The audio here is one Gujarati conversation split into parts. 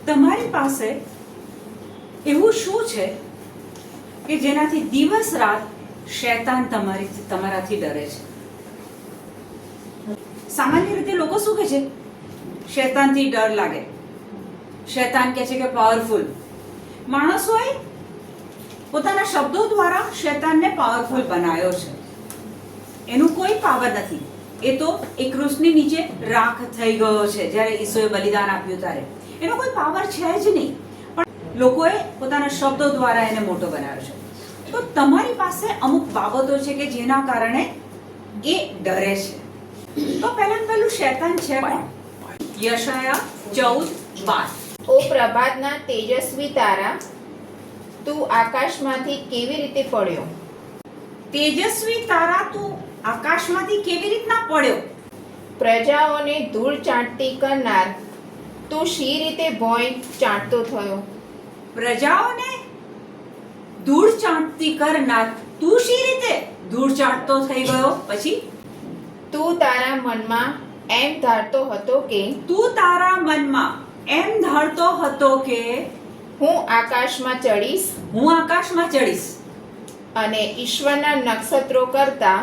તમારી પાસે એવું શું છે કે જેનાથી દિવસ રાત શૈતાન તમારાથી ડરે છે? સામાન્ય રીતે લોકો શું કહે છે? શૈતાનથી ડર લાગે. શૈતાન કહે છે કે પાવરફુલ. માણસોએ પોતાના શબ્દો દ્વારા શૈતાનને પાવરફુલ બનાવ્યો છે. એનું કોઈ પાવર નથી. એ તો એક ક્રુસની નીચે રાખ થઈ ગયો છે જ્યારે ઈસુએ બલિદાન આપ્યું ત્યારે. એનો કોઈ પાવર છે જ નહીં, પણ લોકોએ પોતાના શબ્દો દ્વારા એને મોટો બનાવ્યો છે. તો તમારી પાસે અમુક બાબતો છે કે જેના કારણે એ ડરે છે. તો પહેલું શૈતાન છે કોણ? યશાયા 14:12. ઓ પ્રભાતના તેજસ્વી તારા, તું આકાશમાંથી કેવી રીતે પડ્યો? તેજસ્વી તારા, તું આકાશમાંથી કેવી રીતના પડ્યો? પ્રજાઓને ધૂળ ચાટતી કરનાર, તું શી રીતે ભોંય ચાટતો થયો? પ્રજાઓને ધૂળ ચાટતી કરનાર, તું શી રીતે ધૂળ ચાટતો થઈ ગયો? પછી તું તારા મનમાં એમ ધારતો હતો કે હું આકાશમાં ચડીશ અને ઈશ્વરના નક્ષત્રો કરતા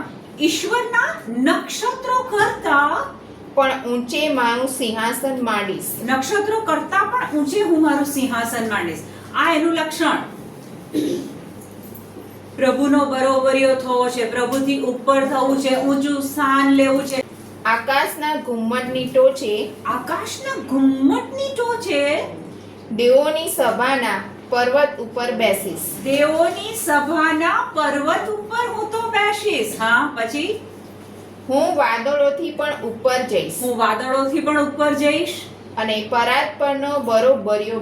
પણ ઊંચે મારું સિંહાસન માંડીશ. નક્ષત્રો કરતા પણ ઊંચે હું મારું સિંહાસન માંડીશ. આ એનું લક્ષણ. પ્રભુનો બરોબરીયો થવો છે, પ્રભુથી ઉપર થવું છે, ઊંચું સ્થાન લેવું છે. આકાશના ઘુમ્મટની ટોચે દેવોની સભાના પર્વત ઉપર બેસીશ. હું તો બેસીશ. હા, પછી હું વાદળોથી પણ ઉપર જઈશ અને પરાત પરનો બરોબરીયો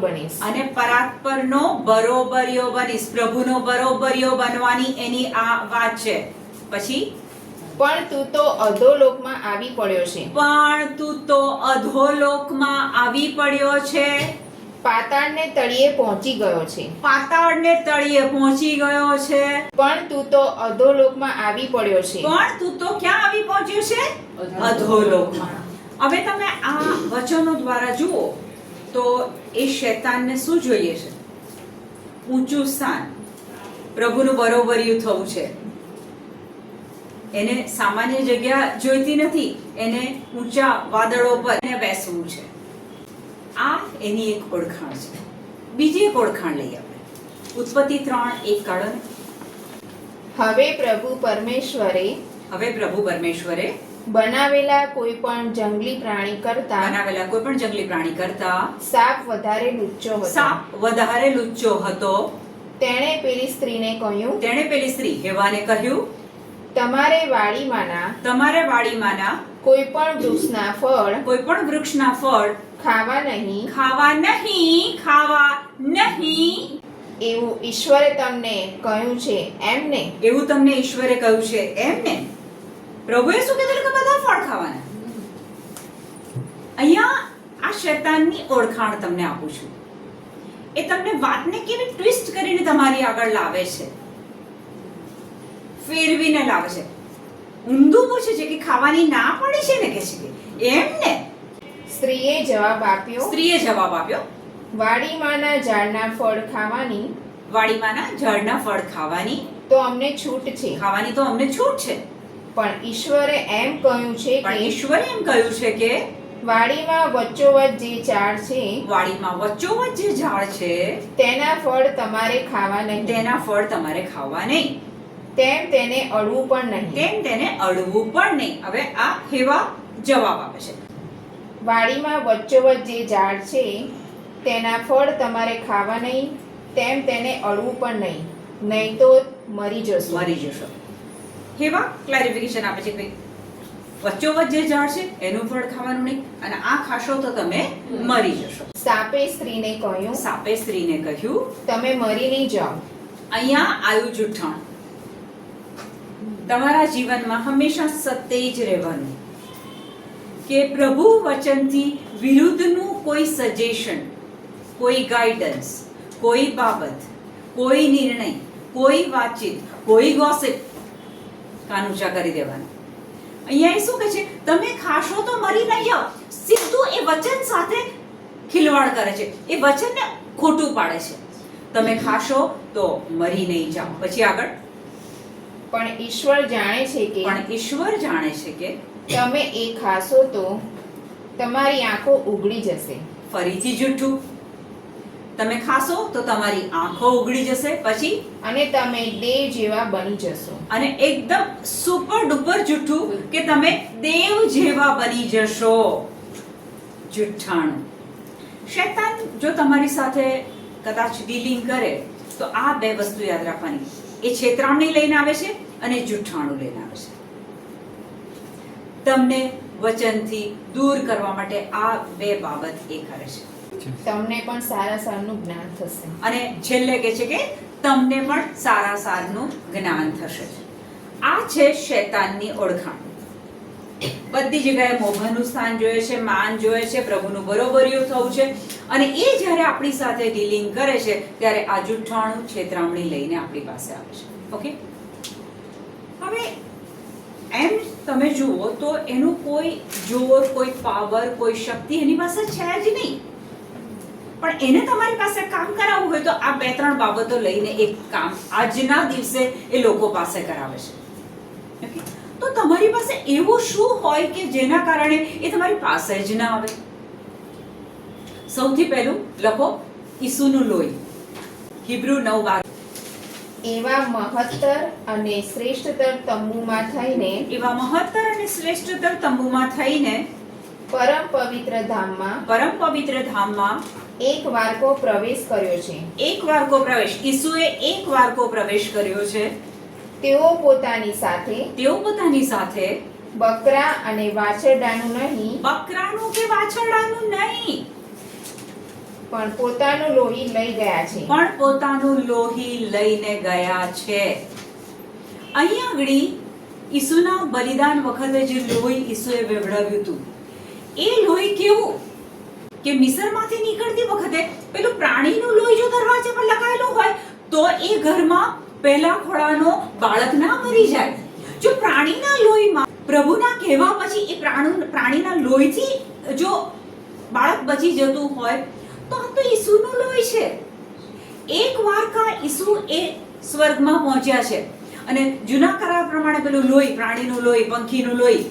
બનીશ. પ્રભુનો બરોબરીયો બનવાની એની આ વાત છે. પછી પણ તું તો અધોલોકમાં આવી પડ્યો છે. પાતાળને તળિયે પહોંચી ગયો છે. પણ તું તો અધોલોકમાં આવી પડ્યો છે. પણ તું તો ક્યાં આવી પહોંચ્યો છે? અધોલોકમાં. હવે તમે આ વચનો દ્વારા જુઓ તો એ શૈતાનને શું જોઈએ છે? ઊંચું સ્થાન, પ્રભુનું બરોબરિયું થવું છે. એને સામાન્ય જગ્યા જોઈતી નથી, એને ઊંચા વાદળો પર બેસવું છે. આ એની એક ઓળખાણ છે. બીજી એક ઓળખાણ લઈએ આપણે. ઉત્પત્તિ 3:1 કાઢો ને. હવે પ્રભુ પરમેશ્વરે બનાવેલા કોઈ પણ જંગલી પ્રાણી કરતા સાપ વધારે લુચ્ચો હતો. તેણે પેલી સ્ત્રીને કહ્યું, હેવાને કહ્યું, તમારે વાડીમાંના કોઈ પણ વૃક્ષના ફળ ખાવા નહીં એવું ઈશ્વરે તમને કહ્યું છે એમને. પ્રભુએ શું કીધું કે બધા ફળ ખાવાના? અહીંયા આ શૈતાનની ઓળખાણ તમને આપું છું. એ તમને વાતને કેવી ટ્વિસ્ટ કરીને તમારી આગળ લાવે છે, ફેરવીને લાવે છે. ઊંધું પૂછે છે કે ખાવાની ના પડી છે ને, કે છે કે એમને. સ્ત્રીએ જવાબ આપ્યો, વાડીમાંના ઝાડના ફળ ખાવાની તો અમને છૂટ છે. પણ ઈશ્વરે એમ કહ્યું છે કે વાડીમાં વચ્ચોવચ્ચ જે ઝાડ છે તેના ફળ તમારે ખાવા નહીં. તેમ તેને અડવું પણ નહીં. હવે આ હેવા જવાબ આપે છે. વાડીમાં વચ્ચોવચ્ચ જે ઝાડ છે તેના ફળ તમારે ખાવા નહીં, તેમ તેને અડવું પણ નહીં, નહીં તો મરી જશો. હેવા ક્લેરિફિકેશન આપે છે કે વચ્ચોવચ્ચ જે ઝાડ છે એનું ફળ ખાવાનું નહીં, અને આ ખાશો તો તમે મરી જશો. સાપે સ્ત્રીને કહ્યું, તમે મરી નહીં જાઓ. અહીંયા આવ્યું જૂઠાણ. તમારા જીવનમાં હંમેશા સત્ય જ રહેવાનું. કે પ્રભુ વચનથી વિરુદ્ધનું કોઈ સજેશન, કોઈ ગાઈડન્સ, કોઈ બાબત, કોઈ નિર્ણય, કોઈ વાતચીત, કોઈ ગોસિપ કાનૂચા કરી દેવાનું. અહીંયા એ શું કહે છે? તમે ખાશો તો મરી નહીં જાઓ. સીધું એ વચન સાથે ખિલવાડ કરે છે, એ વચનને ખોટું પાડે છે. તમે ખાશો તો મરી નહીં જાઓ. પછી આગળ, પણ ઈશ્વર જાણે છે કે પણ ઈશ્વર જાણે છે કે તમે એ ખાશો તો તમારી આંખો ઉઘડી જશે. ફરીથી જૂઠું, તમે ખાશો તો તમારી આંખો ઉઘડી જશે. પછી અને તમે દેવ જેવા બની જશો. અને એકદમ સુપર ડુપર જૂઠું કે તમે દેવ જેવા બની જશો. જુઠ્ઠાણું. શૈતાન જો તમારી સાથે કદાચ ડીલિંગ કરે તો આ બે વસ્તુ યાદ રાખવાની, એ છેતરામણી લઈને આવે છે અને જુઠ્ઠાણું લઈને આવે છે. તમને વચનથી દૂર કરવા માટે આ બે બાબત એ કરે છે. તમને પણ સારા સારનું જ્ઞાન થશે. અને છેલ્લે કહે છે કે તમને પણ સારા સારનું જ્ઞાન થશે. આ છે શૈતાનની ઓળખાણ. બધી જગ્યાએ મોભાનું સ્થાન જોઈએ છે, માન જોઈએ છે, પ્રભુનું બરોબરિયું થવું છે, અને એ જ્યારે આપણી સાથે ડીલિંગ કરે છે ત્યારે આ જુઠ્ઠાણું છેતરામણી લઈને આપણી પાસે આવે છે. ઓકે, હવે એમ તમે જુઓ તો એનું કોઈ જોર, કોઈ પાવર, કોઈ શક્તિ એની પાસે છે જ નહીં. પણ એને તમારી પાસે કામ કરાવવું હોય તો આ 2-3 બાબતો લઈને એક કામ આજના દિવસે એ લોકો પાસે કરાવે છે. ઓકે, તો તમારી પાસે એવું શું હોય કે જેના કારણે એ તમારી પાસે જ ના આવે? સૌથી પહેલું લખો, ઈસુનું લોહી. હિબ્રુ 9:12. એવા મહત્તર અને શ્રેષ્ઠતર તંબુમાં થઈને એવા મહત્તર અને શ્રેષ્ઠતર તંબુમાં થઈને પરમ પવિત્ર ધામમાં એક વારકો પ્રવેશ કર્યો છે. એક વારકો પ્રવેશ, ઈસુએ એક વારકો પ્રવેશ કર્યો છે. તેઓ પોતાની સાથે બકરા અને વાછરડાનું નહીં, બકરાનું કે વાછરડાનું નહીં, પણ પોતાનું લોહી લઈ ગયા છે. પણ પોતાનું લોહી લઈને ગયા છે. અહીં આગળ ઈસુના બલિદાન વખતે જે લોહી ઈસુએ વેવડાવ્યું હતું, એ લોહી કેવું કે મિસરમાંથી નીકળતી વખતે પેલું પ્રાણીનું લોહી જો દરવાજા પર લગાવેલું હોય તો એ ઘરમાં પહેલા ખોળાનો બાળક ના મરી જાય. જો પ્રાણીના લોહીમાં પ્રભુના કહેવા પછી એ પ્રાણીના લોહીથી જો બાળક બચી જતું હોય તો આ તો ઈસુનું લોહી છે. એક વારકા ઈસુ એ સ્વર્ગમાં પહોંચ્યા છે અને જૂના કરાર પ્રમાણે પેલું લોહી, પ્રાણીનું લોહી, પંખીનું લોહી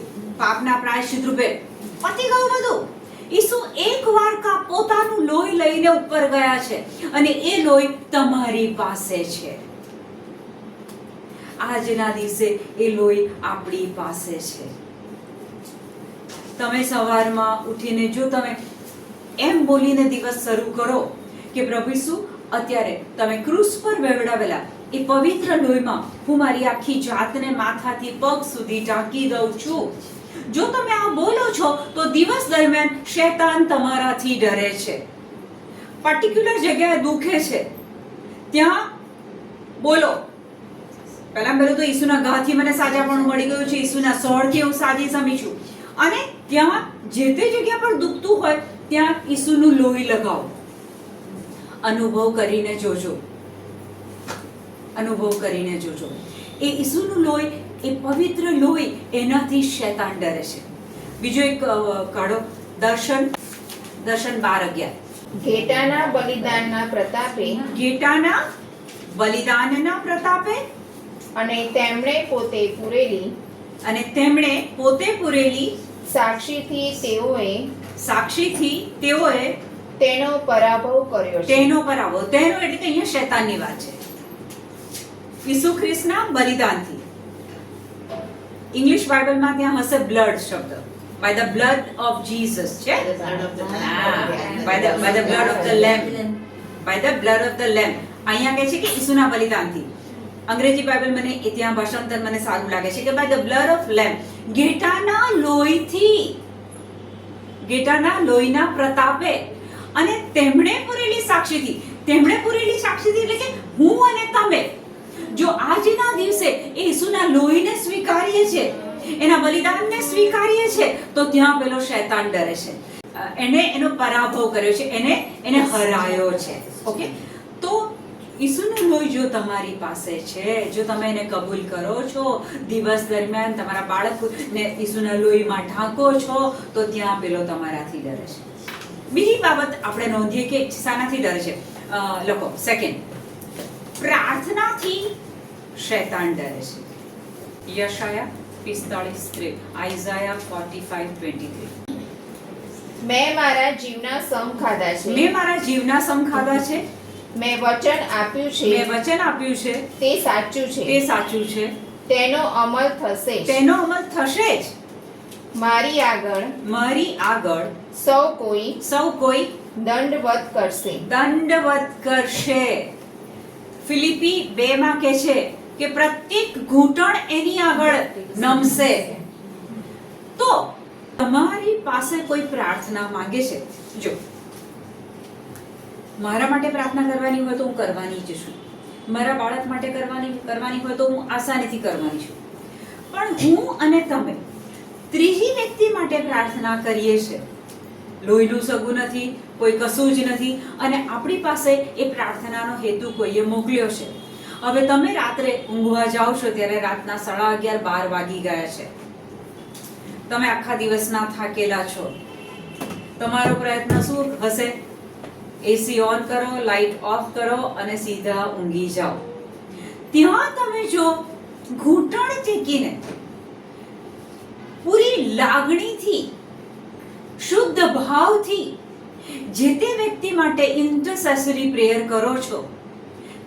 પાપના પ્રાયશ્ચિત રૂપે પતી ગયું બધું. ઈસુ એક વારકા પોતાનું લોહી લઈને ઉપર ગયા છે અને એ લોહી તમારી પાસે છે. આજના દિવસે એ લોહી આપણી પાસે છે. તમે સવારમાં ઉઠીને જો તમે એમ બોલીને દિવસ શરૂ કરો કે પ્રભુ ઈસુ, અત્યારે તમે ક્રૂસ પર વેવડાવેલા એ પવિત્ર લોહીમાં હું મારી આખી જાતને માથાથી પગ સુધી ઢાંકી દઉં છું. જો તમે આ બોલો છો તો દિવસ દરમિયાન શૈતાન તમારાથી ડરે છે. પર્ટિક્યુલર જગ્યાએ દુખે છે ત્યાં બોલો, પહેલું તો ઈસુના ગાથી મને સાજાપણું મળી ગયું છે, ઈસુના સોળથી હું સાજી સમી છું. અને ત્યાં જે તે જગ્યા પર દુખતું હોય ત્યાં ઈસુનું લોહી લગાવો. અનુભવ કરીને જોજો. એ ઈસુનું લોહી, એ પવિત્ર લોહી, એનાથી શૈતાન ડરે છે. બીજો એક કાઢો, દર્શન 12:11. ઘેટાના બલિદાનના પ્રતાપે અને તેમણે પોતે પૂરેલી સાક્ષીથી તેઓએ તેનો પરાભવ કર્યો છે. તેનો એટલે કે અહીંયા શૈતાનની વાત છે. ઈસુ ખ્રિસ્તના બલિદાનથી. ઇંગ્લિશ બાઇબલમાં ત્યાં હશે બ્લડ શબ્દ. by the blood of Jesus છે, by the blood of the lamb, અહીંયા કહે છે કે ઈસુના બલિદાનથી. અંગ્રેજી બાઇબલ મને ત્યાં ભાષાંતર મને સારું લાગે છે કે by the blood of lamb, ઘેટાના લોહીના પ્રતાપે અને તેમણે પૂરેલી સાક્ષીથી એટલે કે હું અને તમે જો આજના દિવસે એ ઈસુના લોહીને સ્વીકારીએ છે, એના બલિદાનને સ્વીકારીએ છે, તો ત્યાં પેલો શૈતાન ડરે છે. એને એનો પરાભવ કર્યો છે, એને હરાયો છે. ઓકે, તો ઈસુનું લોહી જો તમારી પાસે છે, જો તમે એને કબૂલ કરો છો, દિવસ દરમિયાન તમારા બાળકને ઈસુના લોહીમાં ઢાંકો છો, તો ત્યાં પેલો તમારાથી ડરે છે. બીજી બાબત આપણે નોંધીએ કે શાનાથી ડરે છે. લખો સેકન્ડ, પ્રાર્થનાથી શૈતાન ડરે છે. યશાયા 45:3, આઇઝાયા 45:23. મેં મારા જીવના સમ ખાધા છે. મેં મારા જીવના સમ ખાધા છે. મેં વચન આપ્યું છે. મેં વચન આપ્યું છે. તે સાચું છે. તે સાચું છે. તેનો અમલ થશે જ. તેનો અમલ થશે જ. મારી આગળ સૌ કોઈ દંડવત કરશે. દંડવત કરશે. ફિલિપી 2 માં કહે છે કે પ્રત્યેક ઘૂંટણ એની આગળ નમશે. તો તમારી પાસે કોઈ પ્રાર્થના માંગે છે, જો મારા માટે પ્રાર્થના કરવાની હોય તો હું કરવાની જ છું, મારા બાળક માટે કરવાની હોય તો હું આસાનીથી કરવાની છું. પણ હું અને તમે ત્રીજી વ્યક્તિ માટે પ્રાર્થના કરીએ છીએ. લોહીનું સગું નથી, કોઈ કશું જ નથી, અને આપણી પાસે એ પ્રાર્થનાનો હેતુ કોઈએ મોકલ્યો છે. હવે તમે રાત્રે ઊંઘવા જાઓ છો ત્યારે રાતના 11:30 12 વાગી ગયા છે. તમે આખા દિવસના થાકેલા છો. તમારો પ્રયત્ન શું હશે? એસી ઓન કરો, લાઈટ ઓફ કરો અને સીધા ઊંઘી જાઓ. ત્યાં તમે જો ઘૂંટણ ટેકીને પૂરી લાગણીથી, શુદ્ધ ભાવથી જે તે વ્યક્તિ માટે ઇન્ટરસેસરી પ્રેયર કરો છો,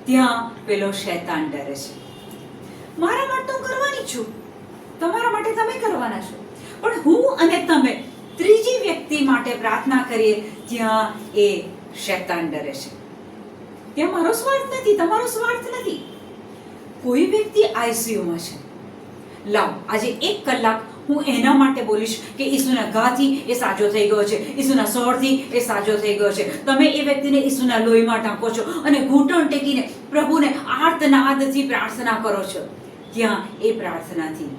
ત્યાં પેલો શૈતાન ડરે છે. મારા માટે હું કરવાની છું, તમારા માટે તમે કરવાના છો. પણ હું અને તમે ત્રીજી વ્યક્તિ માટે પ્રાર્થના કરીએ ત્યાં એ શૈતાન ડરે છે. ત્યાં મારો સ્વાર્થ નથી, તમારો સ્વાર્થ નથી. કોઈ વ્યક્તિ આઈસીયુમાં છે, લાવ આજે 1 કલાક હું એના માટે બોલીશ કે ઈસુના ઘાથી એ સાજો થઈ ગયો છે, ઈસુના સોરથી એ સાજો થઈ ગયો છે. તમે એ વ્યક્તિને ઈસુના લોહીમાં ઢાંકો છો અને ઘૂંટણ ટેકીને પ્રભુને આર્તનાદથી પ્રાર્થના કરો છો. ત્યાં એ પ્રાર્થનાથી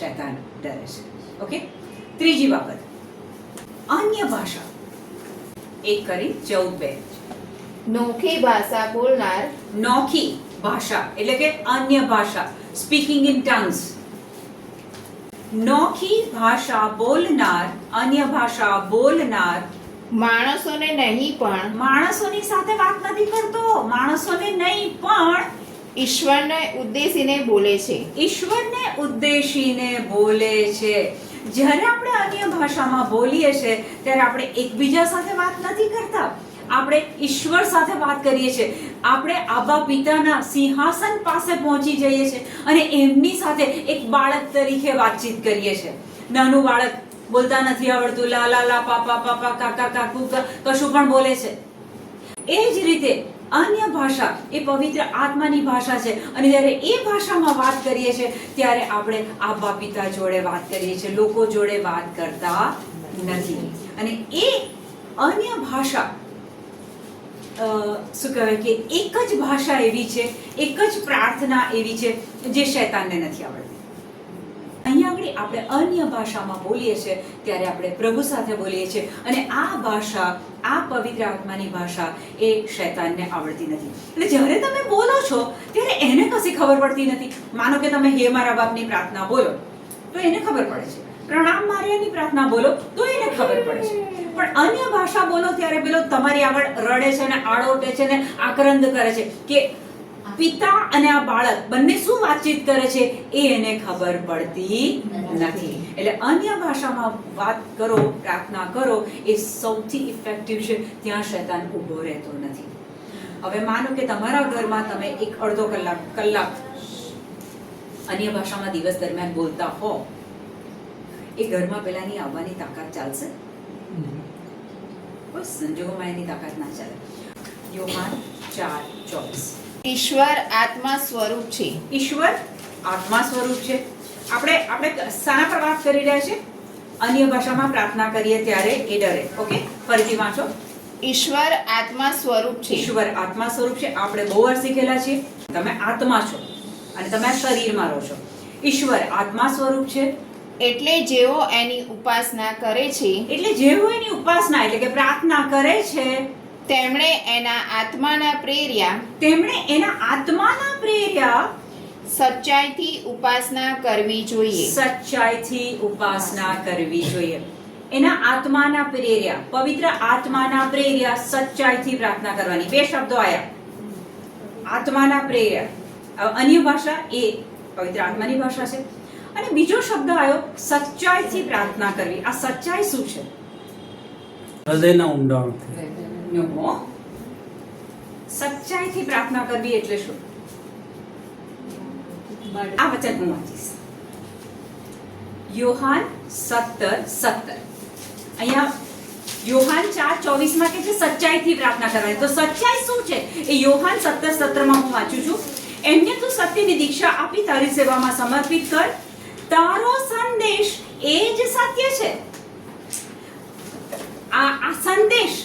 શૈતાન ડરે છે. ઓકે. ત્રીજી બાબત, અન્ય ભાષા. 1:14. નોખી ભાષા બોલનાર. નોખી ભાષા એટલે કે અન્ય ભાષા, સ્પીકિંગ ઇન ટંગ્સ. નોખી ભાષા બોલનાર, અન્ય ભાષા બોલનાર માણસોને નહીં પણ માણસોની સાથે વાત નથી કરતો, માણસોને નહીં પણ ઈશ્વરને ઉદ્દેશીને બોલે છે. ઈશ્વરને ઉદ્દેશીને બોલે છે. જ્યારે આપણે અન્ય ભાષામાં બોલીએ છીએ ત્યારે આપણે એકબીજા સાથે વાત નથી કરતા, આપણે ઈશ્વર સાથે વાત કરીએ છીએ. આપણે આબા પિતાના સિંહાસન પાસે પહોંચી જઈએ છીએ અને એમની સાથે એક બાળક તરીકે વાતચીત કરીએ છીએ. નાનું બાળક બોલતા નથી આવડતું, લા લા લા પાપા પાપા કાકા કાકુ કશું પણ બોલે છે. એ જ રીતે અન્ય ભાષા એ પવિત્ર આત્માની ભાષા છે અને જ્યારે એ ભાષામાં વાત કરીએ છીએ ત્યારે આપણે આબા પિતા જોડે વાત કરીએ છીએ, લોકો જોડે વાત કરતા નથી. અને એ અન્ય ભાષા શું કહેવાય કે એક જ ભાષા એવી છે, એક જ પ્રાર્થના એવી છે જે શૈતાનને નથી આવડતી. અહીંયા આગળ આપણે અન્ય ભાષામાં બોલીએ છીએ ત્યારે આપણે પ્રભુ સાથે બોલીએ છીએ અને આ ભાષા, આ પવિત્ર આત્માની ભાષા એ શૈતાનને આવડતી નથી. એટલે જ્યારે તમે બોલો છો ત્યારે એને કશી ખબર પડતી નથી. માનો કે તમે હે મારા બાપની પ્રાર્થના બોલો તો એને ખબર પડે છે, પ્રણામ માર્યાની પ્રાર્થના બોલો તો એને ખબર પડે છે. પણ અન્ય ભાષા બોલો ત્યારે પેલો તમારી આગળ રડે છે ને આળોટે છે ને આક્રંદ કરે છે કે પિતા અને આ બાળક બંને શું વાતચીત કરે છે એ એને ખબર પડતી નથી. એટલે અન્ય ભાષામાં વાત કરો, પ્રાર્થના કરો એ સૌથી ઇફેક્ટિવ છે. ત્યાં શૈતાન ઊભો રહેતો નથી. હવે માનો કે તમારા ઘરમાં તમે 1-1.5 કલાક અન્ય ભાષામાં દિવસ દરમિયાન બોલતા હો, એ ઘરમાં પેલાની આવવાની તાકાત ચાલશે? કોઈ સંજોગોમાં એની તાકાત ના ચાલે. યોહાન 4:24. ઈશ્વર આત્મા સ્વરૂપ છે. ઈશ્વર આત્મા સ્વરૂપ છે. આપણે શાના પર વાત કરી રહ્યા છે? અન્ય ભાષામાં પ્રાર્થના કરીએ ત્યારે એ ડરે. ઓકે, ફરીથી વાંચો. ઈશ્વર આત્મા સ્વરૂપ છે. ઈશ્વર આત્મા સ્વરૂપ છે. આપણે બહુ વાર શીખેલા છીએ. તમે આત્મા છો અને તમે આ શરીરમાં રહો છો. ઈશ્વર આત્મા સ્વરૂપ છે. એટલે જેઓ એની ઉપાસના કરે છે, એટલે જેઓ એની ઉપાસના એટલે કે પ્રાર્થના કરે છે, તેમણે એના આત્માના પ્રેર્યા સચ્ચાઈથી ઉપાસના કરવી જોઈએ. સચ્ચાઈથી ઉપાસના કરવી જોઈએ. એના આત્માના પ્રેર્યા, પવિત્ર આત્માના પ્રેર્યા સચ્ચાઈથી પ્રાર્થના કરવાની. બે શબ્દો આયા, આત્માના પ્રેર્યા. અન્ય ભાષા એ પવિત્ર આત્માની ભાષા છે, અને બીજો શબ્દ આવ્યો સચ્ચાઈથી પ્રાર્થના કરવી. આ સચ્ચાઈ શું છે? હૃદયના ઊંડાણ. નો. સચ્ચાઈથી પ્રાર્થના કરવી એટલે શું? આ વચન હું વાંચીશ. યોહાન 17:17. અહીંયા યોહાન 4:24 માં કે છે સચ્ચાઈથી પ્રાર્થના કરવાની. તો સચ્ચાઈ શું છે એ યોહાન 17:17 માં હું વાંચું છું. એમને તું સત્યની દીક્ષા આપી તારી સેવામાં સમર્પિત કર. તારો સંદેશ એ જ સત્ય છે. આ સંદેશ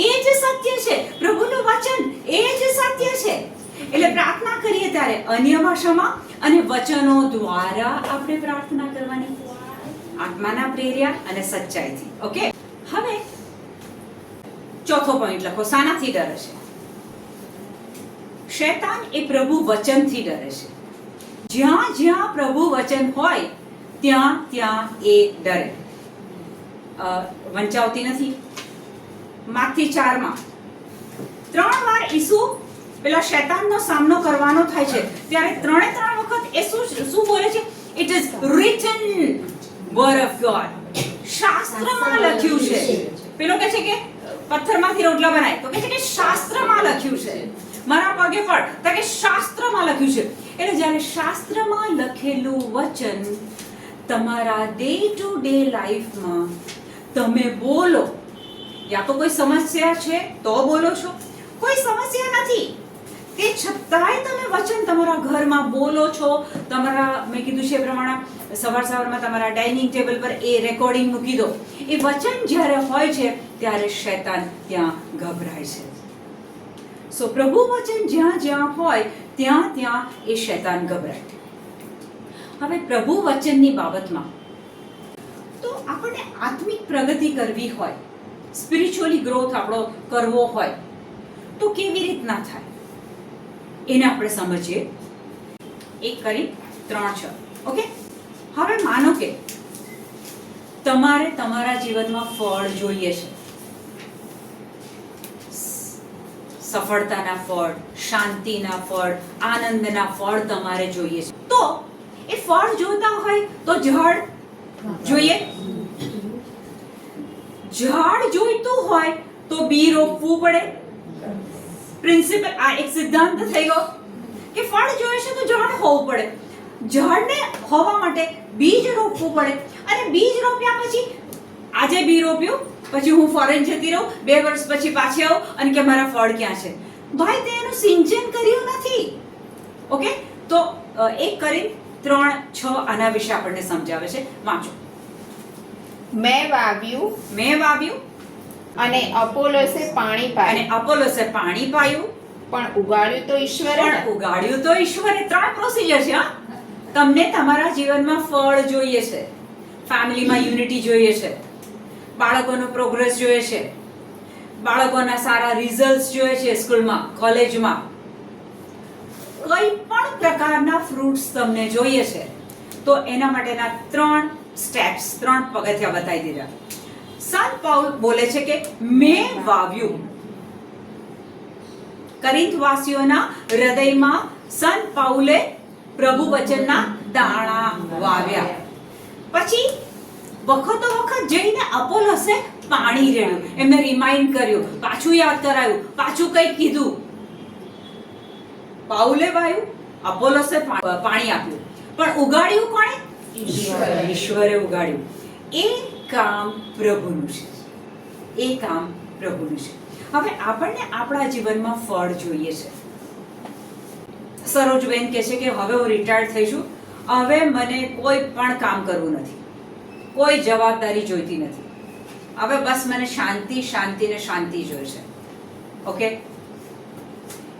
એ જ સત્ય છે. પ્રભુનું વચન એ જ સત્ય છે. એટલે પ્રાર્થના કરીએ ત્યારે અન્ય ભાષામાં અને વચનો દ્વારા આપણે પ્રાર્થના કરવાની, આત્માના પ્રેર્યા અને સચ્ચાઈથી. ઓકે, હવે ચોથો પોઈન્ટ લખો. શાનાથી ડરે છે? શૈતાન એ પ્રભુ વચનથી ડરે છે. જ્યાં જ્યાં પ્રભુ વચન હોય ત્યાં ત્યાં એ ડરે. વંચાવતી નથી. માથી 4 માં 3 વાર ઈસુ પેલા શૈતાનનો સામનો કરવાનો થાય છે ત્યારે 3 વખત એ શું બોલે છે? It is return word of God. શાસ્ત્રમાં લખ્યું છે. પેલો કહે છે કે પથ્થરમાંથી રોટલા બનાય, તો કહે છે કે શાસ્ત્રમાં લખ્યું છે. મારા પગે પડ, તો કે શાસ્ત્રમાં લખ્યું છે. એટલે જ્યારે શાસ્ત્રમાં લખેલું વચન તમારા ડે ટુ ડે લાઈફમાં તમે બોલો, યા તો કોઈ સમસ્યા છે તો બોલો છો, કોઈ સમસ્યા નથી તે છતાંય તમે વચન તમારા ઘરમાં બોલો છો. તમારા, મેં કીધું છે એ પ્રમાણે સવારમાં તમારા ડાઇનિંગ ટેબલ પર એ રેકોર્ડિંગ મૂકી દો. એ વચન જ્યારે હોય છે ત્યારે શૈતાન ત્યાં ગભરાય છે. સો પ્રભુ વચન જ્યાં જ્યાં હોય ત્યાં ત્યાં એ શૈતાન ગભરાય. હવે પ્રભુ વચનની બાબતમાં તો આપણને આત્મિક પ્રગતિ કરવી હોય, સ્પિરિચ્યુઅલી ગ્રોથ આપણો કરવો હોય તો કેવી રીતના થાય એને આપણે સમજીએ. 1 Corinth 3:6. ઓકે, હવે માનો કે તમારે તમારા જીવનમાં ફળ જોઈએ છે, સફળતાના ફળ, શાંતિના ફળ, આનંદના ફળ તમારે જોઈએ છે. તો એ ફળ જોતા હોય તો ઝાડ જોઈએ. ઝાડ જોઈતું હોય તો બી રોપવું પડે. પ્રિન્સિપલ, આ એક સિદ્ધાંત થઈ ગયો કે ફળ જોઈએ છે તો ઝાડ હોવું પડે. ઝાડને હોવા માટે બીજ રોપવું પડે, અને બીજ રોપ્યા પછી આજે બી રોપ્યું, પછી હું ફોરેન જતી રહું, 2 વર્ષ પછી પાછી આવું અને કે મારા ફળ ક્યાં છે? ભાઈ, તે એનું સિંચન કર્યું નથી. ઓકે, તો 1 Corinth 3:6 આના વિશે આપણને સમજાવે છે. વાંચો. મેં વાવ્યું અને અપોલોસે પાણી પાયું, પણ ઉગાડ્યું તો ઈશ્વરે. 3 પ્રોસિજર છે. હા, તમને તમારા જીવનમાં ફળ જોઈએ છે, ફેમિલીમાં યુનિટી જોઈએ છે, બાળકોનો પ્રોગ્રેસ જોઈએ છે, બાળકોના સારા રિઝલ્ટ્સ જોઈએ છે, સ્કૂલમાં, કોલેજમાં કોઈ પણ પ્રકારના ફ્રૂટ્સ તમને જોઈએ છે. તો એના માટેના 3 સ્ટેપ્સ, 3 પગથિયા બતાવી દીધા. સંત પાઉલ બોલે છે કે મેં વાવ્યું. કરિન્થવાસીઓના હૃદયમાં સંત પાઉલે પ્રભુ વચનના દાણા વાવ્યા. પછી વખતો વખત જઈને અપોલોસે પાણી રેડ્યું, એમને રિમાઇન્ડ કર્યું, પાછું યાદ કરાયું, પાછું કંઈક કીધું. પાઉલે વાવ્યું, અપોલોસે પાણી આપ્યું, પણ ઉગાડ્યું કોણે? ઈશ્વરે ઉગાડ્યું. એ કામ પ્રભુનું છે. હવે આપણને આપણા જીવનમાં ફળ જોઈએ છે. સરોજબેન કહે છે કે હવે હું રિટાયર્ડ થઈ છું, હવે મને કોઈ પણ કામ કરવું નથી, કોઈ જવાબદારી જોઈતી નથી, હવે બસ મને શાંતિ જોઈએ છે. ઓકે,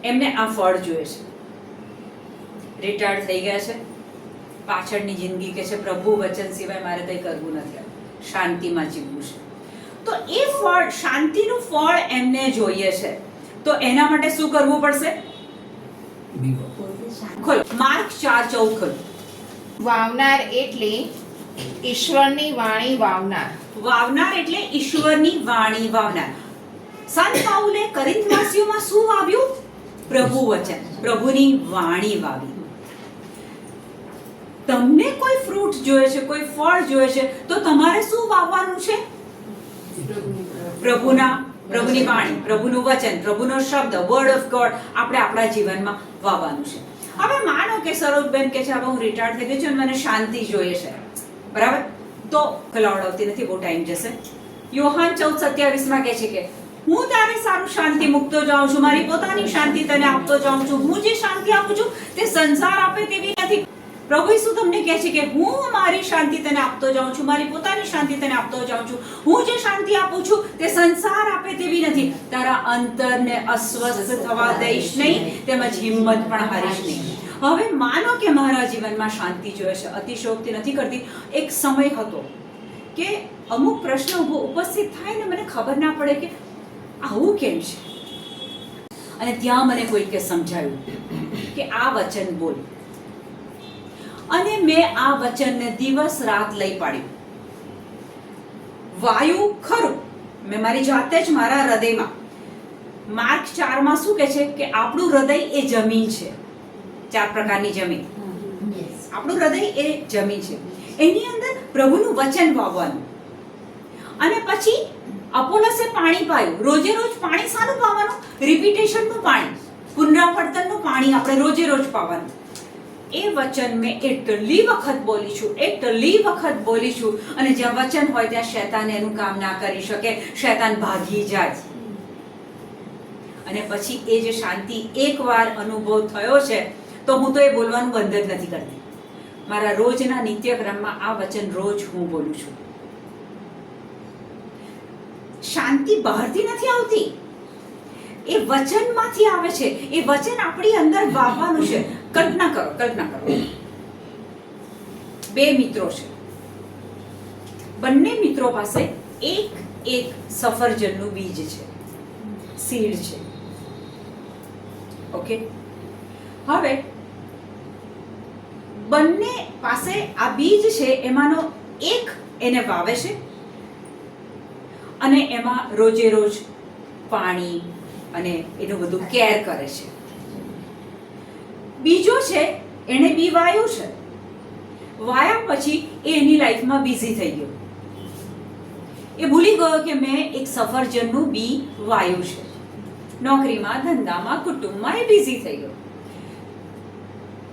એમને આ ફળ જોઈએ છે. રિટાયર્ડ થઈ ગયા છે, પાછળની જિંદગી કે છે પ્રભુ વચન સિવાય મારે કંઈ કરવું નથી, શાંતિમાં જીવવું છે. તો એ ફળ, શાંતિનું ફળ એમને જોઈએ છે. તો એના માટે શું કરવું પડશે? ખોલો, માર્ક 4:14 ખોલો. વાવનાર એટલે ઈશ્વરની વાણી વાવનાર. વાવનાર એટલે ઈશ્વરની વાણી વાવનાર. સંત પાઉલે કોરિન્થવાસીઓમાં શું વાવ્યું? પ્રભુ વચન, પ્રભુની વાણી વાવી. તમને કોઈ ફ્રૂટ જોઈએ છે, કોઈ ફળ જોઈએ છે, તો તમારે શું વાવવાનું છે? પ્રભુની વાણી, પ્રભુનું વચન, પ્રભુનો શબ્દ, વર્ડ ઓફ ગોડ આપણે આપણા જીવનમાં વાવવાનું છે. હવે માનો કે સરોજબેન કે છે હવે હું રિટાયર્ડ થઈ ગઈ છું અને મને શાંતિ જોઈએ છે, બરાબર? તો ખલાવડાવતી નથી, બહુ ટાઈમ જશે. યોહાન 14:27 માં કહે છે કે હું તારે સારું શાંતિ મૂકતો જાઉં છું, મારી પોતાની શાંતિ તને આપતો જાઉં છું. હું જે શાંતિ આપું છું તે સંસાર આપે તેવી નથી. પ્રભુ ઈસુ તમને કહે છે કે હું મારી શાંતિ તને આપતો જાઉં છું, મારી પોતાની શાંતિ તને આપતો જાઉં છું. હું જે શાંતિ આપું છું તે સંસાર આપે તેવી નથી. તારા અંતરને અસ્વસ્થ થવા દઈશ નહીં, તેમજ હિંમત પણ હારીશ નહીં. હવે માનો કે મારા જીવનમાં શાંતિ જોઈએ છે, અતિશયોક્તિ નથી કરતી. એક સમય હતો કે અમુક પ્રશ્નો ઉપસ્થિત થાય ને મને ખબર ના પડે કે આવું કેમ છે, અને ત્યાં મને કોઈકે સમજાવ્યું કે આ વચન બોલ, અને મેં આ વચનને દિવસ રાત લઈ પાડ્યું. વાયુ ખરું, મેં મારી જાતે જ મારા હૃદયમાં, માર્ક 4 માં શું કહે છે કે આપણું હૃદય એ જમીન છે. 4 પ્રકારની જમીન. આપણું હૃદય એ જમીન છે, એની અંદર પ્રભુનું વચન વાવવાનું. અને પછી અપોલોસે પાણી પાયું. રોજે રોજ પાણી શાનું પાવાનું? રિપીટેશનનું પાણી, પુનરાવર્તનનું પાણી આપણે રોજે રોજ પાવાનું. એ વચન મેં એટલી વખત બોલી છું, અને જ્યાં વચન હોય ત્યાં શૈતાન એનું કામ ના કરી શકે, શૈતાન ભાગી જાય. અને પછી એ જે શાંતિ એકવાર અનુભવ થયો છે તો હું તો એ બોલવાનું બંધ જ નથી કરતી. મારા રોજના નિત્યક્રમમાં આ વચન રોજ હું બોલું છું. શાંતિ બહારથી નથી આવતી, એ વચનમાંથી આવે છે. એ વચન આપણી અંદર વાવવાનું છે. કલ્પના કરો, 2 મિત્રો છે, બંને મિત્રો પાસે એક સફરજનનું બીજ છે, સીડ છે. ઓકે, હવે બંને પાસે આ બીજ છે, એમાંનો એક એને વાવે છે અને એમાં રોજે રોજ પાણી અને એનું બધું કેર કરે છે. બીજો છે એને બી વાયું છે, વાયા પછી એ એની લાઈફમાં બિઝી થઈ ગયો. એ ભૂલી ગયો કે મેં એક સફરજનનું બી વાયું છે. નોકરીમાં, ધંધામાં, કુટુંબમાં એ બિઝી થઈ ગયો.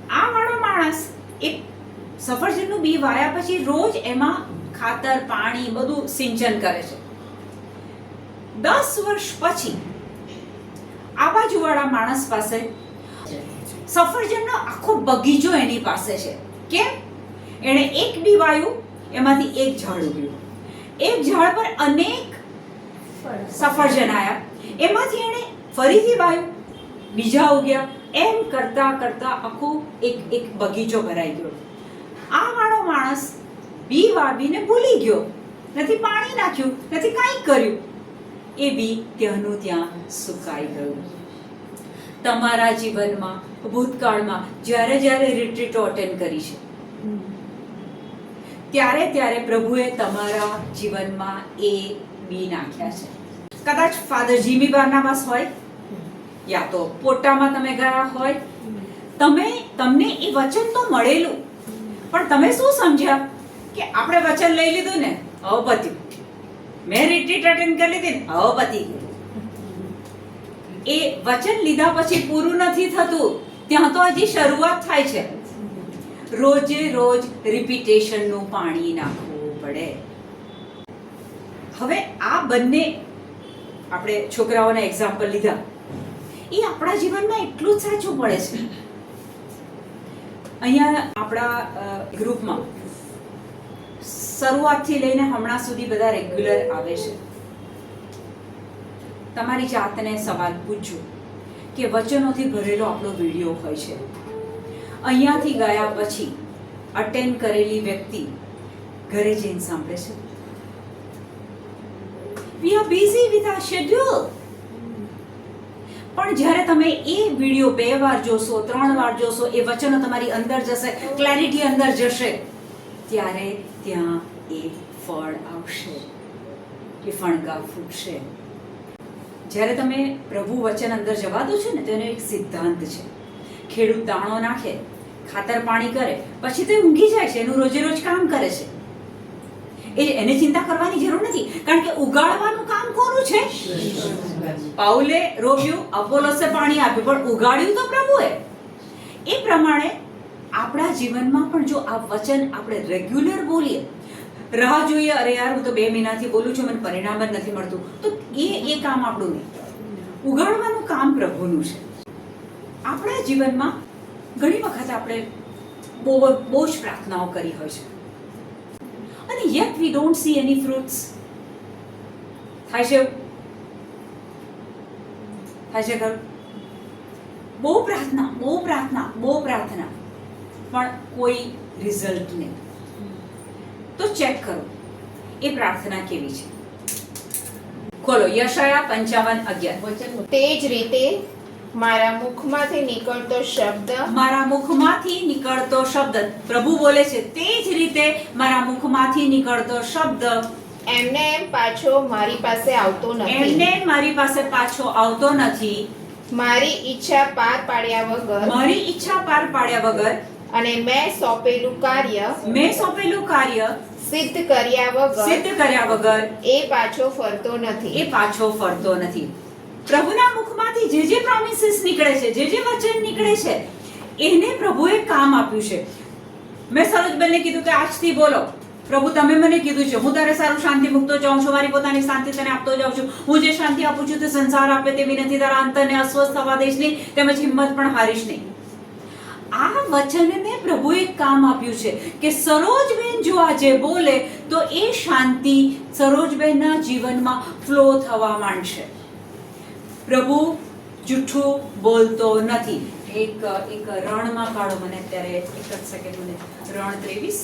આ વાળો માણસ એક સફરજનનું બી વાયા પછી રોજ એમાં ખાતર, પાણી બધું સિંચન કરે છે. 10 વર્ષ પછી આ બાજુવાળા માણસ પાસે સફરજનનો આખો બગીચો એની પાસે છે. કેમ? એણે એક બી વાયું, એમાંથી એક ઝાડ ઉગ્યું, એક ઝાડ પર અનેક સફરજન આવ્યા, એમાંથી એણે ફરીથી વાયું, બીજા ઉગ્યા, એમ કરતા કરતા આખું એક બગીચો ભરાઈ ગયો. આ વાળો માણસ બી વાવીને ભૂલી ગયો, નથી પાણી નાખ્યું, નથી કાંઈ કર્યું. એ બી ત્યાંનું ત્યાં સુકાઈ ગયું. તમારા જીવનમાં ભૂતકાળમાં જ્યારે રિટ્રીટો અટેન્ડ કરી છે ત્યારે પ્રભુએ તમારા જીવનમાં એ બી નાખ્યા છે. કદાચ ફાધર જીમી બાર્નાબાસ હોય, યા તો પોટામાં તમે ગયા હોય, તમને એ વચન તો મળેલું, પણ તમે શું સમજ્યા કે આપણે વચન લઈ લીધું ને, હવે પત્યું. મેં રિટ્રીટ અટેન્ડ કરી લીધી ને, હવે પતી ગયું. એ વચન લીધા પછી પૂરું નથી થતું, ત્યાં તો હજી શરૂઆત થાય છે. રોજે રોજ રિપીટેશનનું પાણી નાખવું પડે. હવે આ બંને આપણે છોકરાઓના એક્ઝામ્પલ લીધા, એ આપણા જીવનમાં એટલું જ સાચું પડે છે. અહીંયા આપણા ગ્રુપમાં શરૂઆતથી લઈને હમણાં સુધી બધા રેગ્યુલર આવે છે. તમારી જાતને સવાલ પૂછજો કે વચનોથી ભરેલો આપણો વિડીયો હોય છે, અહીંયાથી ગયા પછી અટેન્ડ કરેલી વ્યક્તિ ઘરે જઈને સાંભળે છે? We are busy with our schedule. પણ જ્યારે તમે એ વિડીયો 2 વાર જોશો, 3 વાર જોશો, એ વચનો તમારી અંદર જશે, ક્લેરિટી અંદર જશે, ત્યારે ત્યાં એ ફળ આવશે, એ ફણગા ફૂટશે. જ્યારે તમે પ્રભુ વચન અંદર જવા દો છો ને, તો એનો એક સિદ્ધાંત છે. ખેડૂત દાણો નાખે, ખાતર પાણી કરે, પછી તો એ ઊંઘી જાય છે, એનું રોજે રોજ કામ કરે છે. એને ચિંતા કરવાની જરૂર નથી, કારણ કે ઉગાડવાનું કામ કોનું છે? પાઉલે રોપ્યું, અપોલોસે પાણી આપ્યું, પણ ઉગાડ્યું તો પ્રભુએ. એ પ્રમાણે આપણા જીવનમાં પણ જો આ વચન આપણે રેગ્યુલર બોલીએ, રાહ જોઈએ, અરે યાર હું તો 2 મહિનાથી બોલું છું, મને પરિણામ જ નથી મળતું, તો એ કામ આપણું નહીં. ઉગાડવાનું કામ પ્રભુનું છે. આપણા જીવનમાં ઘણી વખત આપણે બહુ જ પ્રાર્થનાઓ કરી હોય છે, અને yet we don't see any fruits. થાય છે ખરું? બહુ પ્રાર્થના પણ કોઈ રિઝલ્ટ નહીં. તો ચેક કરો એ પ્રાર્થના કેવી છે. ખોલો યશાયા 55:11. તે જ રીતે મારા મુખમાંથી નીકળતો શબ્દ પ્રભુ બોલે છે, તે જ રીતે મારા મુખમાંથી નીકળતો શબ્દ એમને એમ પાછો મારી પાસે આવતો નથી. મારી ઈચ્છા પાર પાડ્યા વગર અને મેં સોંપેલું કાર્ય સિદ્ધ કર્યા વગર એ પાછો ફરતો નથી. પ્રભુના મુખમાંથી જે પ્રોમિસીસ નીકળે છે, જે વચન નીકળે છે, એને પ્રભુએ કામ આપ્યું છે. મેં સરોજબેનને કીધું કે આજથી બોલો, પ્રભુ તમે મને કીધું છે, હું તારે સારું શાંતિ મૂકતો જાઉં છું, મારી પોતાની શાંતિ તને આપતો જાઉં છું, હું જે શાંતિ આપું છું તે સંસાર આપે તેવી નથી, તારા અંતરને અસ્વસ્થ થવા દઈશ નહીં, તેમજ હિંમત પણ હારીશ નહીં. આ વચનને પ્રભુએ કામ આપ્યું છે કે સરોજબેન જો આજે બોલે તો એ શાંતિ સરોજબેનના જીવનમાં ફ્લો થવા માંડશે. પ્રભુ જૂઠું બોલતો નથી. એક રણમાં કાઢો મને અત્યારે, એક જ સેકન્ડ, મને રણ 23.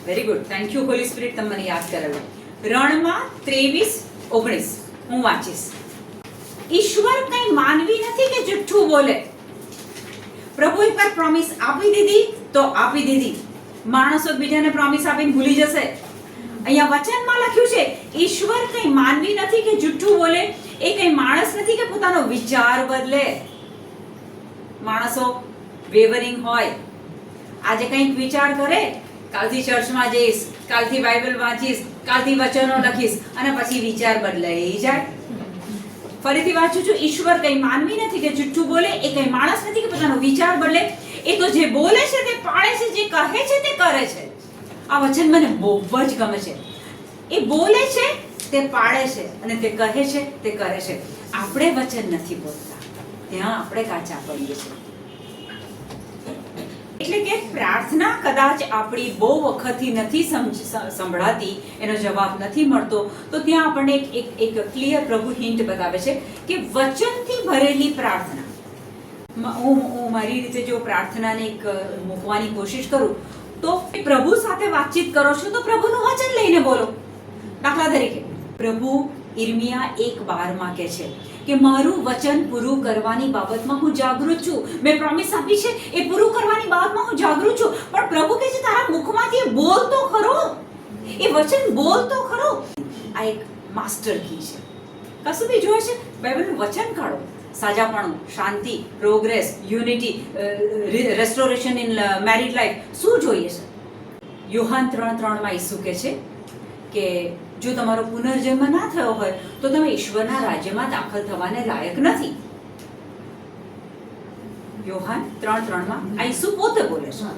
Very good, thank you Holi spirit, તમે મને યાદ કરાવ્યું. રણમાં 23:19 હું વાંચીશ. ઈશ્વર કઈ માનવી નથી કે જુઠ્ઠું બોલે. પ્રભુ એકવાર પ્રોમિસ આપી દીધી તો આપી દીધી. માણસો બીજાને પ્રોમિસ આપીને ભૂલી જશે. અહીંયા વચનમાં લખ્યું છે, ઈશ્વર કઈ માનવી નથી કે જુઠ્ઠું બોલે, એ કઈ માણસ નથી કે પોતાનો વિચાર બદલે. માણસો વેવરિંગ હોય, આજે કંઈક વિચાર કરે, કાલથી ચર્ચમાં જઈશ, કાલથી બાઇબલ વાંચીશ, કાલથી વચનો લખીશ, અને પછી વિચાર બદલાઈ જાય. ફરીથી વાંચું છું, ઈશ્વર કઈ માનવી નથી કે જુઠ્ઠું બોલે, એ કઈ માણસ નથી કે પોતાનો વિચાર બદલે. એ તો જે બોલે છે તે પાળે છે, જે કહે છે તે કરે છે. આ વચન મને બહુ જ ગમે છે. એ બોલે છે તે પાળે છે, અને તે કહે છે તે કરે છે. આપણે વચન નથી બોલતા, ત્યાં આપણે કાચા પડીએ છીએ. એટલે કે પ્રાર્થના કદાચ આપણી બહુ વખતથી નથી સંભળાતી, એનો જવાબ નથી મળતો, તો ત્યાં આપણને એક ક્લિયર પ્રભુ હિન્ટ બતાવે છે કે વચનથી ભરેલી પ્રાર્થના. હું મારી રીતે જો પ્રાર્થનાને એક મૂકવાની કોશિશ કરું તો પ્રભુ સાથે વાતચીત કરો છો તો પ્રભુનું વચન લઈને બોલો. દાખલા તરીકે પ્રભુ ઇર્મિયા 1:12 કહે છે કે મારું વચન પૂરું કરવાની બાબતમાં હું જાગૃત છું. મેં પ્રોમિસ આપી છે એ પૂરું કરવાની બાબતમાં હું જાગૃત છું. પણ પ્રભુ કહે છે તારા મુખમાંથી બોલ તો ખરો, એ વચન બોલ તો ખરો. આ એક માસ્ટર કી છે. કશું બી જોઈએ છે, બાઇબલનું વચન કાઢો. સાજાપણું, શાંતિ, progress, unity, restoration in married life, શું જોઈએ છે? યોહાન 3:3 ઈસુ કહે છે કે જો તમારો પુનર્જન્મ ના થયો હોય તો તમે ઈશ્વરના રાજ્યમાં દાખલ થવાને લાયક નથી. યોહાન 3:3 આ ઈસુ પોતે બોલે છે.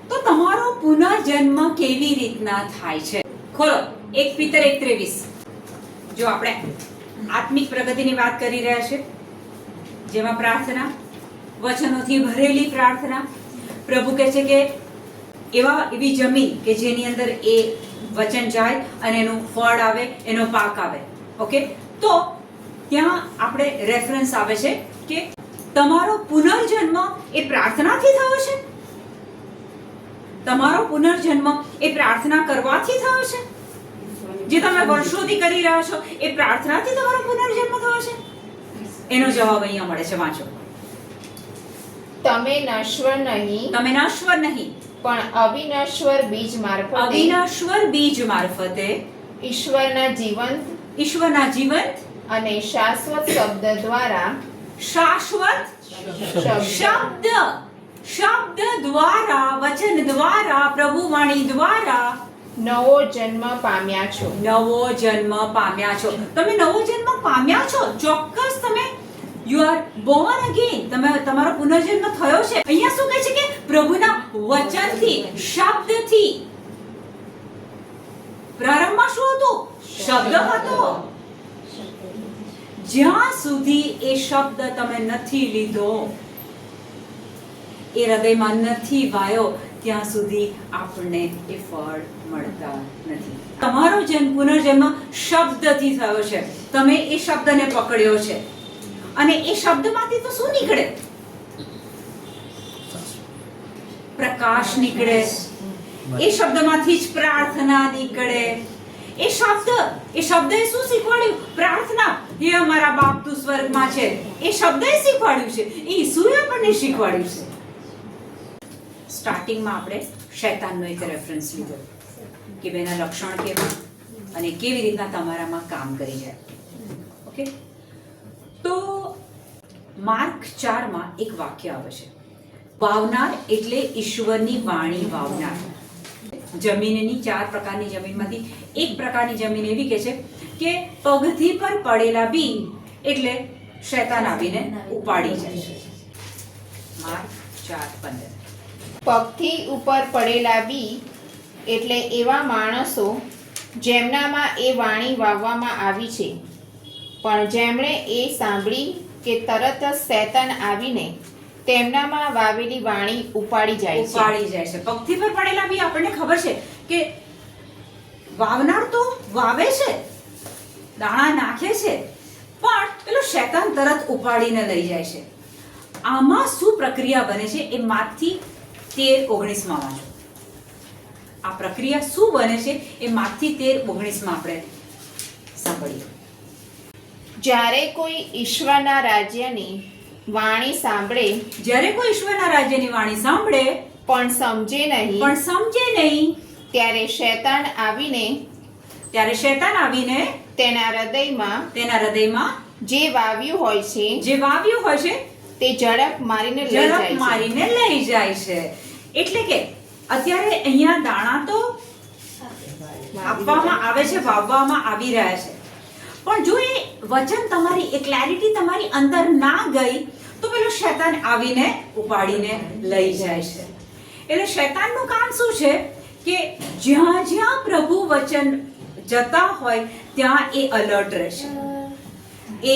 તો તમારો પુનર્જન્મ કેવી રીતના થાય છે? ખોલો 1 Peter 1:23. જો આપણે આત્મિક પ્રગતિની વાત કરી રહ્યા છે, જેમાં પ્રાર્થના, વચનોથી ભરેલી પ્રાર્થના. પ્રભુ કહે છે કે એવી જમીન કે જેની અંદર એ વચન જાય અને એનું ફળ આવે, એનો પાક આવે. ઓકે, તો ત્યાં આપણે રેફરન્સ આવે છે કે તમારો પુનર્જન્મ એ પ્રાર્થનાથી થયો છે. તમારો પુનર્જન્મ એ પ્રાર્થના કરવાથી થયો છે. જે તમે વર્ષોથી કરી રહ્યા છો એ પ્રાર્થનાથી તમારો પુનર્જન્મ થયો છે. એનો જવાબ અહીંયા મળે છે, વાંચો. તમે નશ્વર નહીં તમે નશ્વર નહીં પણ અવિનશ્વર બીજ મારફતે અવિનશ્વર બીજ મારફતે ઈશ્વરના જીવંત ઈશ્વરના જીવંત અને શાશ્વત શબ્દ દ્વારા શાશ્વત શબ્દ દ્વારા, વચન દ્વારા, પ્રભુ વાણી દ્વારા નવો જન્મ પામ્યા છો. નવો જન્મ પામ્યા છો. તમે નવો જન્મ પામ્યા છો, ચોક્કસ. તમે યુ આર બોર્ન અગેન. તમારો પુનર્જન્મ થયો છે. અહીંયા શું કહે છે કે પ્રભુના વચનથી, શબ્દથી. પ્રારંભમાં શું હતું? શબ્દ હતો. જ્યાં સુધી એ શબ્દ તમે નથી લીધો, એ હૃદયમાં નથી વાયો, ત્યાં સુધી આપણને એ ફળ મળતા નથી. તમારો પુનર્જન્મ શબ્દથી થયો છે. તમે એ શબ્દને પકડ્યો છે અને એ શબ્દમાંથી તો શું નીકળે? પ્રકાશ નીકળે. એ શબ્દમાંથી જ પ્રાર્થના નીકળે. એ શબ્દએ શું શીખવાડ્યું? પ્રાર્થના. હે અમારા બાપ તું સ્વર્ગમાં છે, એ શબ્દએ શીખવાડ્યું છે. એ ઈસુએ આપણને શીખવાડ્યું છે. સ્ટાર્ટિંગમાં આપણે શૈતાનનો એક રેફરન્સ લીધો કે બેના લક્ષણ કેવા અને કેવી રીતના તમારામાં કામ કરી જાય. ઓકે, તો માર્ક 4 એક વાક્ય આવે છે, વાવનાર એટલે ઈશ્વરની વાણી વાવનાર. જમીનની 4 પ્રકારની જમીનમાંથી એક પ્રકારની જમીન એવી કે છે કે પગથી પર પડેલા બી એટલે શૈતાન આવીને ઉપાડી જાય છે. માર્ક 4:15. પગથી ઉપર પડેલા બી એટલે એવા માણસો જેમનામાં એ વાણી વાવવામાં આવી છે, પણ જેમણે એ સાંભળી કે તરત જ શૈતાન આવીને તેમનામાં વાવેલી વાણી ઉપાડી જાય છે. પગથી પર પડેલા બી આપણને ખબર છે કે વાવનાર તો વાવે છે, દાણા નાખે છે, પણ પેલો શૈતાન તરત ઉપાડીને લઈ જાય છે. આમાં શું પ્રક્રિયા બને છે એ માર્કથી 13:19 વાંચો. આ પ્રક્રિયા શું બને છે એ માર્કથી 13:19 આપણે સાંભળીએ. જ્યારે કોઈ ઈશ્વરના રાજ્યની વાણી સાંભળે પણ સમજે નહીં ત્યારે શૈતાન આવીને તેના હૃદયમાં જે વાવ્યું હોય છે તે ઝડપ મારીને લઈ જાય છે. એટલે કે અત્યારે અહીંયા દાણા તો આપવામાં આવે છે, વાવવામાં આવી રહ્યા છે, પણ જો એ વચન તમારી, એ ક્લેરિટી તમારી અંદર ના ગઈ તો પેલો શૈતાન આવીને ઉપાડીને લઈ જાય છે. એટલે શૈતાનનું કામ શું છે કે જ્યાં જ્યાં પ્રભુ વચન જતા હોય ત્યાં એ અલર્ટ રહેશે. એ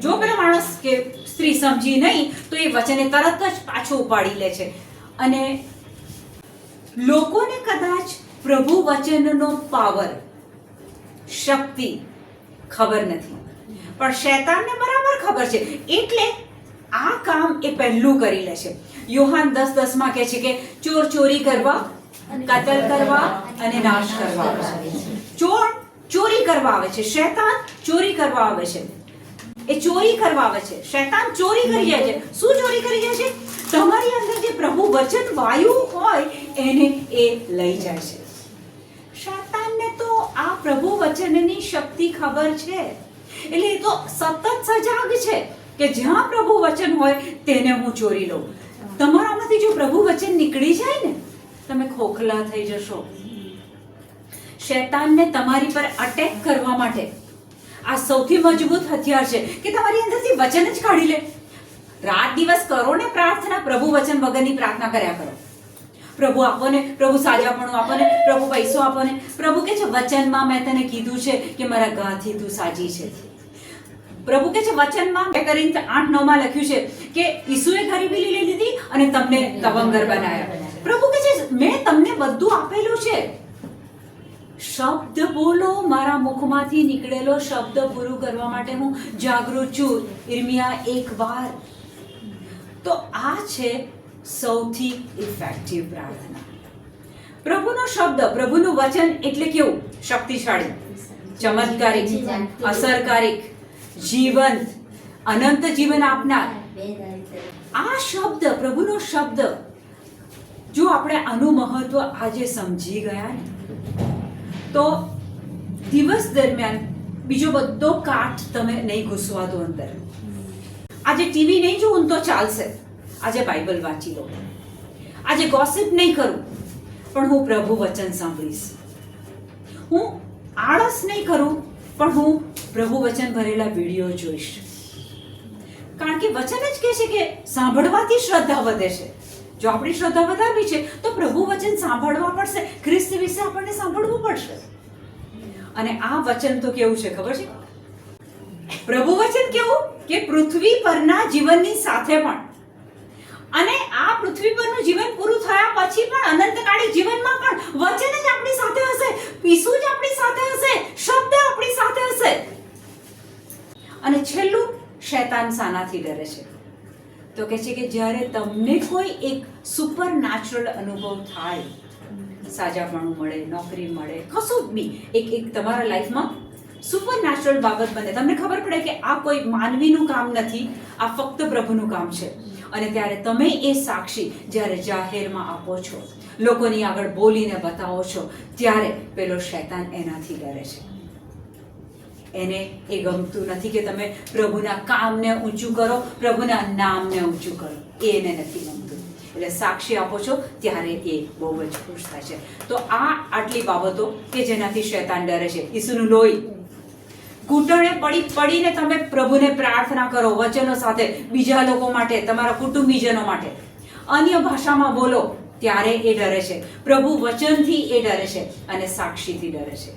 જો પેલો માણસ કે સ્ત્રી સમજી નહીં તો એ વચને તરત જ પાછું ઉપાડી લે છે. અને લોકોને કદાચ પ્રભુ વચનનો પાવર, શક્તિ ખબર નથી, પણ શૈતાનને બરાબર ખબર છે. એટલે આ કામ એ પહેલું કરી લે છે. યોહાન 10:10 કહે છે કે ચોર ચોરી કરવા, કતલ કરવા અને નાશ કરવા આવે છે. ચોર ચોરી કરવા આવે છે, શૈતાન ચોરી કરવા આવે છે. એ ચોરી કરવા આવે છે. શૈતાન ચોરી કરી જાય છે. શું ચોરી કરી જાય છે? તમારી અંદર જે પ્રભુ વચન વાયુ હોય એને એ લઈ જાય છે. શૈતાનને તો આ પ્રભુ વચનની શક્તિ ખબર છે, એટલે એ તો સતત સજાગ છે કે જ્યાં પ્રભુ વચન હોય તેને હું ચોરી લઉં. તમારામાંથી જો પ્રભુ વચન નીકળી જાય ને, તમે ખોખલા થઈ જશો. શૈતાનને તમારી પર અટેક કરવા માટે આ સૌથી મજબૂત હથિયાર છે કે તમારી અંદરથી વચન જ કાઢી લે. રાત દિવસ કરો ને પ્રાર્થના, પ્રભુ વચન વગરની પ્રાર્થના કર્યા કરો. પ્રભુ આપો ને, પ્રભુ સાજાપણું આપો ને, પ્રભુ પૈસો આપો ને. પ્રભુ કે છે વચનમાં મેં તને કીધું છે કે મારા ગાથી તું સાજી છે. પ્રભુ કે છે વચનમાં 2 કોરિન્થીયસ 8:9 લખ્યું છે કે ઈસુએ ગરીબી લઈ લીધી અને તમને તવંગર બનાવ્યા. પ્રભુ કે છે મેં તમને બધું આપેલું છે. શબ્દ બોલો, મારા મુખમાંથી નીકળેલો શબ્દ પૂરું કરવા માટે હું જાગૃત છું. ઇર્મિયા 1:12. તો આ છે સૌથી ઇફેક્ટિવ પ્રાર્થના. પ્રભુનો શબ્દ, પ્રભુનું વચન એટલે કેવું? શક્તિશાળી, ચમત્કારિક, અસરકારક, જીવંત અનંત જીવન આપનાર આ શબ્દ, પ્રભુનો શબ્દ, જો આપણે આનું મહત્વ આજે સમજી ગયા ને તો દિવસ દરમિયાન બીજો બધો કાટ તમે નહીં ઘૂસવા દો અંદર. આજે ટીવી નહીં જોઉં તો ચાલશે, આજે બાઇબલ વાંચી લો. આજે ગોસિપ નહીં કરું પણ હું પ્રભુ વચન સાંભળીશ. હું આળસ નહીં કરું પણ હું પ્રભુ વચન ભરેલા વિડીયો જોઈશ. કારણ કે વચન જ કહે છે કે સાંભળવાથી શ્રદ્ધા વધે છે. જો આપણી શ્રદ્ધા વધારવી છે તો પ્રભુ વચન સાંભળવા પડશે, ખ્રિસ્ત વિશે આપણને સાંભળવું પડશે. અને આ વચન તો કેવું છે ખબર છે? પ્રભુ વચન કેવું કે પૃથ્વી પરના જીવનની સાથે પણ, અને આ પૃથ્વી પરનું જીવન પૂરું થયા પછી પણ અનંતકાળી જીવનમાં પણ વચન જ આપણી સાથે હશે, ઈસુ જ આપણી સાથે હશે, શબ્દ આપણી સાથે હશે. અને છેલ્લું, શૈતાન શાનાથી ડરે છે? તો કહે છે કે જ્યારે તમને કોઈ એક સુપરનેચરલ અનુભવ થાય, સાજાપણું મળે, નોકરી મળે, કશું જ બી એક તમારા લાઈફમાં સુપરનેચરલ બાબત બને, તમને ખબર પડે કે આ કોઈ માનવીનું કામ નથી, આ ફક્ત પ્રભુનું કામ છે. અને ત્યારે તમે એ સાક્ષી જ્યારે જાહેરમાં આપો છો, લોકોની આગળ બોલીને બતાવો છો, ત્યારે પેલો શૈતાન એનાથી ડરે છે. એને એ ગમતું નથી કે તમે પ્રભુના કામને ઊંચું કરો, પ્રભુના નામને ઊંચું કરો, એ એને નથી ગમતું. એટલે સાક્ષી આપો છો ત્યારે એ બહુ જ ખુશ થાય છે. તો આ આટલી બાબતો કે જેનાથી શૈતાન ડરે છે. ઈસુનું લોહી, ઘૂંટણે પડીને તમે પ્રભુને પ્રાર્થના કરો વચનો સાથે, બીજા લોકો માટે, તમારા કુટુંબીજનો માટે. અન્ય ભાષામાં બોલો ત્યારે એ ડરે છે. પ્રભુ વચનથી એ ડરે છે અને સાક્ષીથી ડરે છે.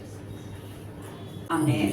આમેન.